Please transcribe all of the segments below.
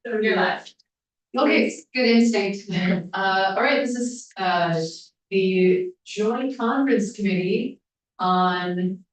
You're live. Okay, good instinct. All right, this is the joint conference committee on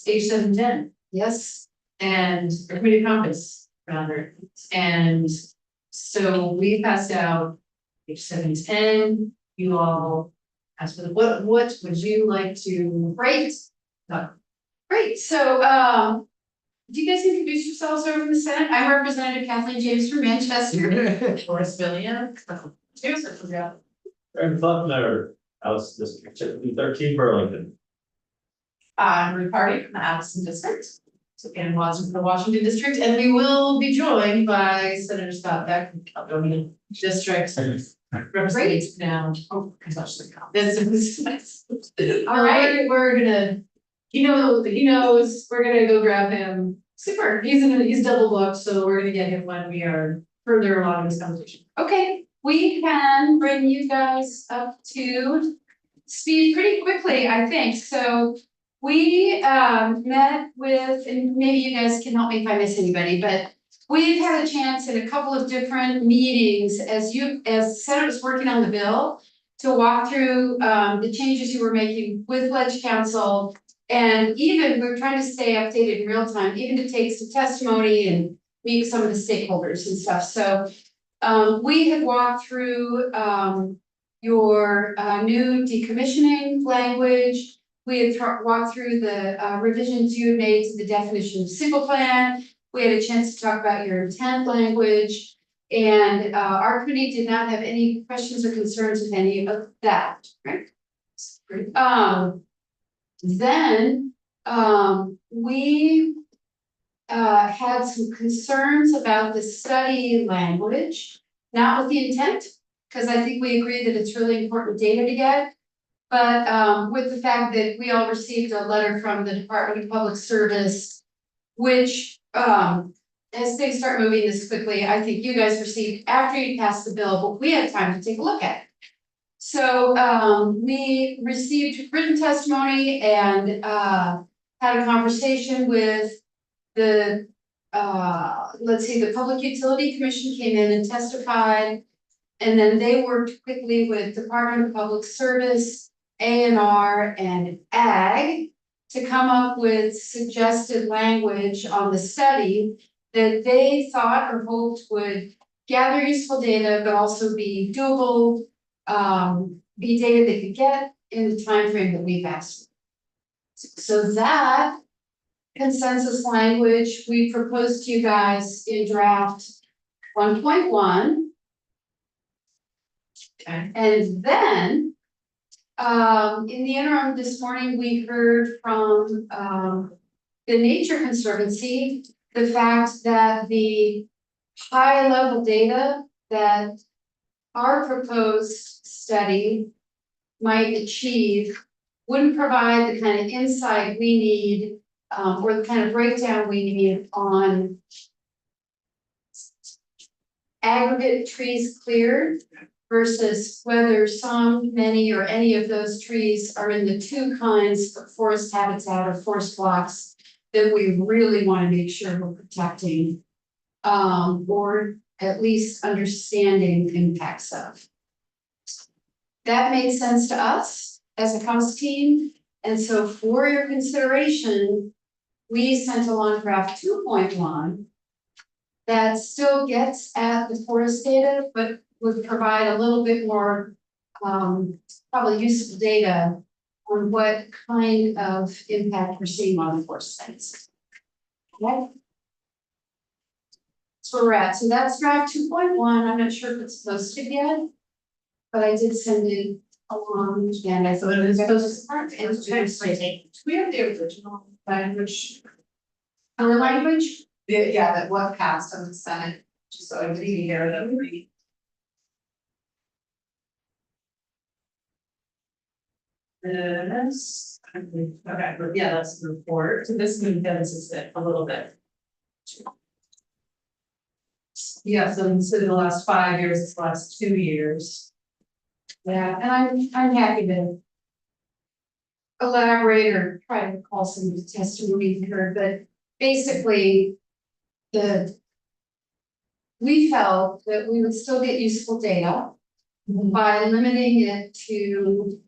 H.710 Yes, and or committee conference rather. And so we passed out H.710. You all asked for what would you like to great. Great, so do you guys introduce yourselves over in the Senate? I'm Representative Kathleen James from Manchester. Horace Billion? Cheers, I forgot. Aaron Faulkner, House District 13 Burlington. I'm Ruth Hardy from the Addison District, and Washington, the Washington District, and we will be joined by Senator Scott Beck from Caledonia District. Representing now. Oh, gosh, this is nice. All right. We're gonna, he knows, we're gonna go grab him. Super. He's double booked, so we're gonna get him when we are further along in this conversation. Okay, we can bring you guys up to speed pretty quickly, I think. So we met with, and maybe you guys can help me if I miss anybody, but we've had a chance in a couple of different meetings as the Senate was working on the bill to walk through the changes you were making with Ledge Council. And even we're trying to stay updated in real time, even to take some testimony and meet some of the stakeholders and stuff. So we had walked through your new decommissioning language. We had walked through the revisions you had made to the definition of single plan. We had a chance to talk about your intent language, and our committee did not have any questions or concerns with any of that, right? Then we had some concerns about the study language, not with the intent, because I think we agree that it's really important data to get. But with the fact that we all received a letter from the Department of Public Service, which as things start moving this quickly, I think you guys received after you passed the bill, but we had time to take a look at it. So we received written testimony and had a conversation with the let's see, the Public Utility Commission came in and testified, and then they worked quickly with Department of Public Service, A&R, and Ag to come up with suggested language on the study that they thought or hoped would gather useful data, but also be doable, be data they could get in the time frame that we've asked. So that consensus language we proposed to you guys in draft 1.1. Okay. And then in the interim this morning, we heard from the Nature Conservancy the fact that the high level data that our proposed study might achieve wouldn't provide the kind of insight we need or the kind of breakdown we need on aggregate trees cleared versus whether some, many, or any of those trees are in the two kinds of forest habitat or forest blocks that we really want to make sure we're protecting or at least understanding the impacts of. That made sense to us as a House team, and so for your consideration, we sent along draft 2.1 that still gets at the forest data, but would provide a little bit more probably useful data on what kind of impact we're seeing on the forest sites. Okay. That's where we're at. So that's draft 2.1. I'm not sure if it's posted yet, but I did send it along and I thought it was posted. We have the original language. Our language? Yeah, that was passed on the Senate, just so everybody can hear it. This, okay, yeah, that's the report. So this condenses it a little bit. Yeah, so instead of the last 5 years, it's the last 2 years. Yeah, and I'm happy to elaborate or try to call some testimony here, but basically the we felt that we would still get useful data by limiting it to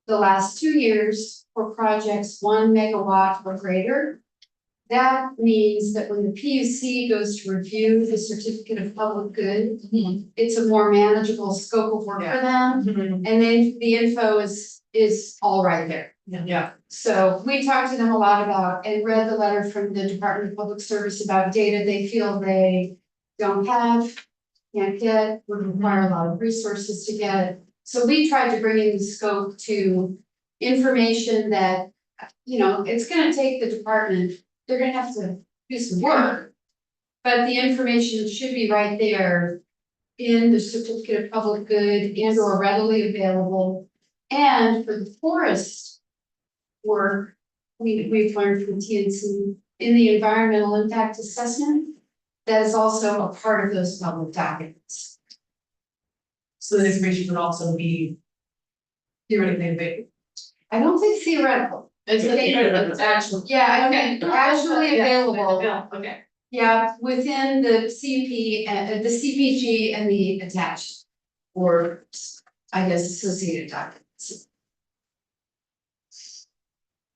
the last 2 years for projects 1 megawatt or greater. That means that when the PUC goes to review the certificate of public good, it's a more manageable scope of work for them. And then the info is all right there. Yeah. So we talked to them a lot about and read the letter from the Department of Public Service about data they feel they don't have, can't get, would require a lot of resources to get. So we tried to bring in the scope to information that, it's gonna take the department, they're gonna have to do some work. But the information should be right there in the certificate of public good and or readily available. And for the forest work, we've learned from TNC in the environmental impact assessment, that is also a part of those public documents. So the information would also be theoretically available. I don't think theoretical. It's actually. Yeah, okay, actually available. Yeah, okay. Yeah, within the CP, the CPG and the attached, or I guess associated documents.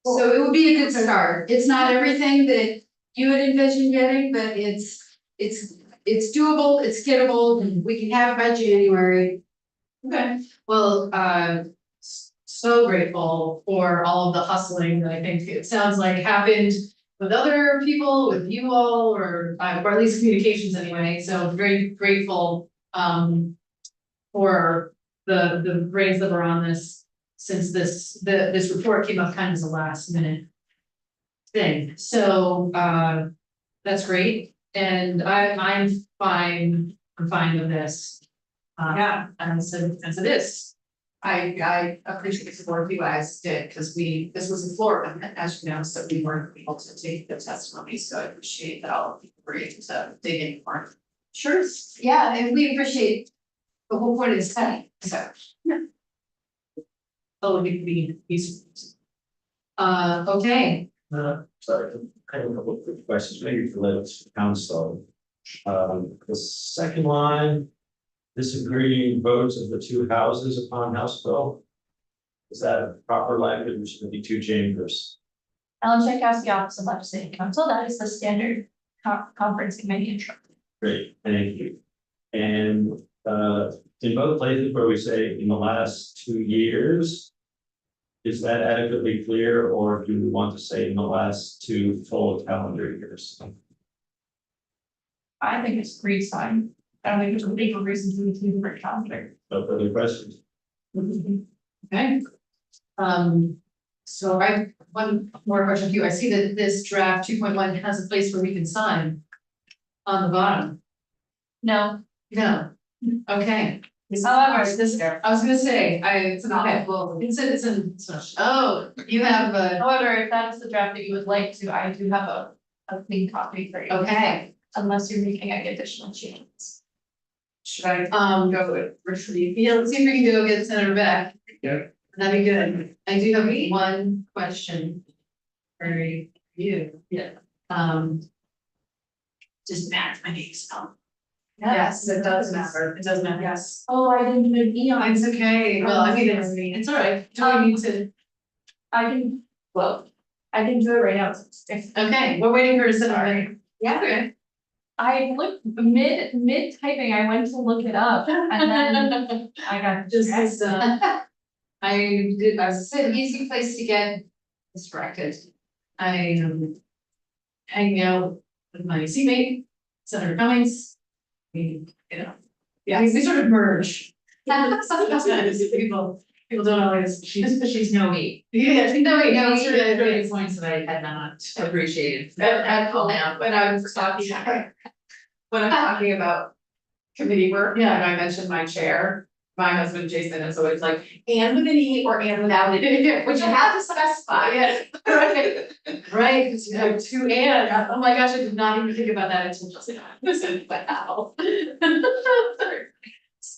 So it would be a good start. It's not everything that you would envision getting, but it's doable, it's gettable, and we can have it by January. Okay, well, so grateful for all of the hustling that I think it sounds like happened with other people, with you all, or at least communications anyway, so very grateful for the brains that were on this, since this report came up kind of as a last minute thing, so that's great, and I'm fine with this. Yeah, as it is. I appreciate the support you guys did, because this was in Florida, as you know, so we weren't able to take the testimony, so I appreciate that all of you were able to dig in more. Sure, yeah, and we appreciate the whole point of the study, so. Oh, it could be useful. Okay, Sorry, I have a couple of quick questions, maybe for the council. The second line, disagreeing votes of the 2 houses upon House bill. Is that proper language, or should it be 2 chambers? Ellen Tchaikovsky, Office of Legislative Counsel, that is the standard conference committee instruction. Great, thank you. And in both places where we say in the last 2 years, is that adequately clear, or do we want to say in the last 2 full calendar years? I think it's pretty fine. I don't think there's a legal reason to do for calendar. No further questions? okay. So one more question for you, I see that this draft 2.1 has a place where we can sign on the bottom. No, No, okay. however, I was gonna say, it's not, it's in, oh, you have a, however, if that is the draft that you would like to, I do have a clean copy for you. okay. Unless you're making any additional changes. Should I, go with retrieve? Yeah, let's see if we can go get Senator Beck. Yeah. That'd be good. I do have one question for you. Yeah. Just match my name spell. Yes, it does matter. It does matter. Yes. Oh, I didn't do an eon. It's okay. Well, I mean, it's all right. Do I need to? I can do it right now. Okay, we're waiting for a Senator. Yeah. Okay. I looked mid typing, I went to look it up and then I got Just, I did, It's an easy place to get distracted. I hanging out with my seatmate, Senator Cummings. We, we sort of merge. Sometimes people don't always, She's no me. yeah, no, wait, no, These are the 30 points that I had not appreciated. At all. When I was talking, when I'm talking about committee work, and I mentioned my chair, my husband Jason is always like, and with an E or and without an E, which you have to specify. Yeah, right, because you have 2 and, oh my gosh, I did not even think about that until just now. Listen, wow.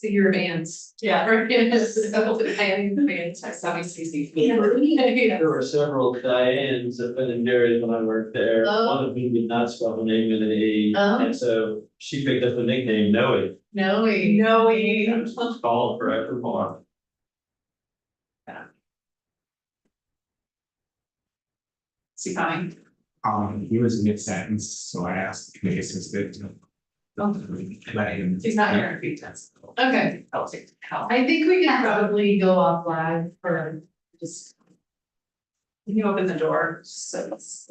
So your bands. Yeah. Right, yes, so the bands, I saw CC. There were several Dianes at Ben and Jerry's when I worked there. Oh. One of whom did not spell her name with an E. Oh. And so she picked up the nickname Noe. No, we. No, And was called forevermore. Is he coming? He was mid-sentence, so I asked the committee assistant to let him. He's not here in a few minutes. Okay, I'll take the call. I think we can probably go off live for just. Can you open the door, so it's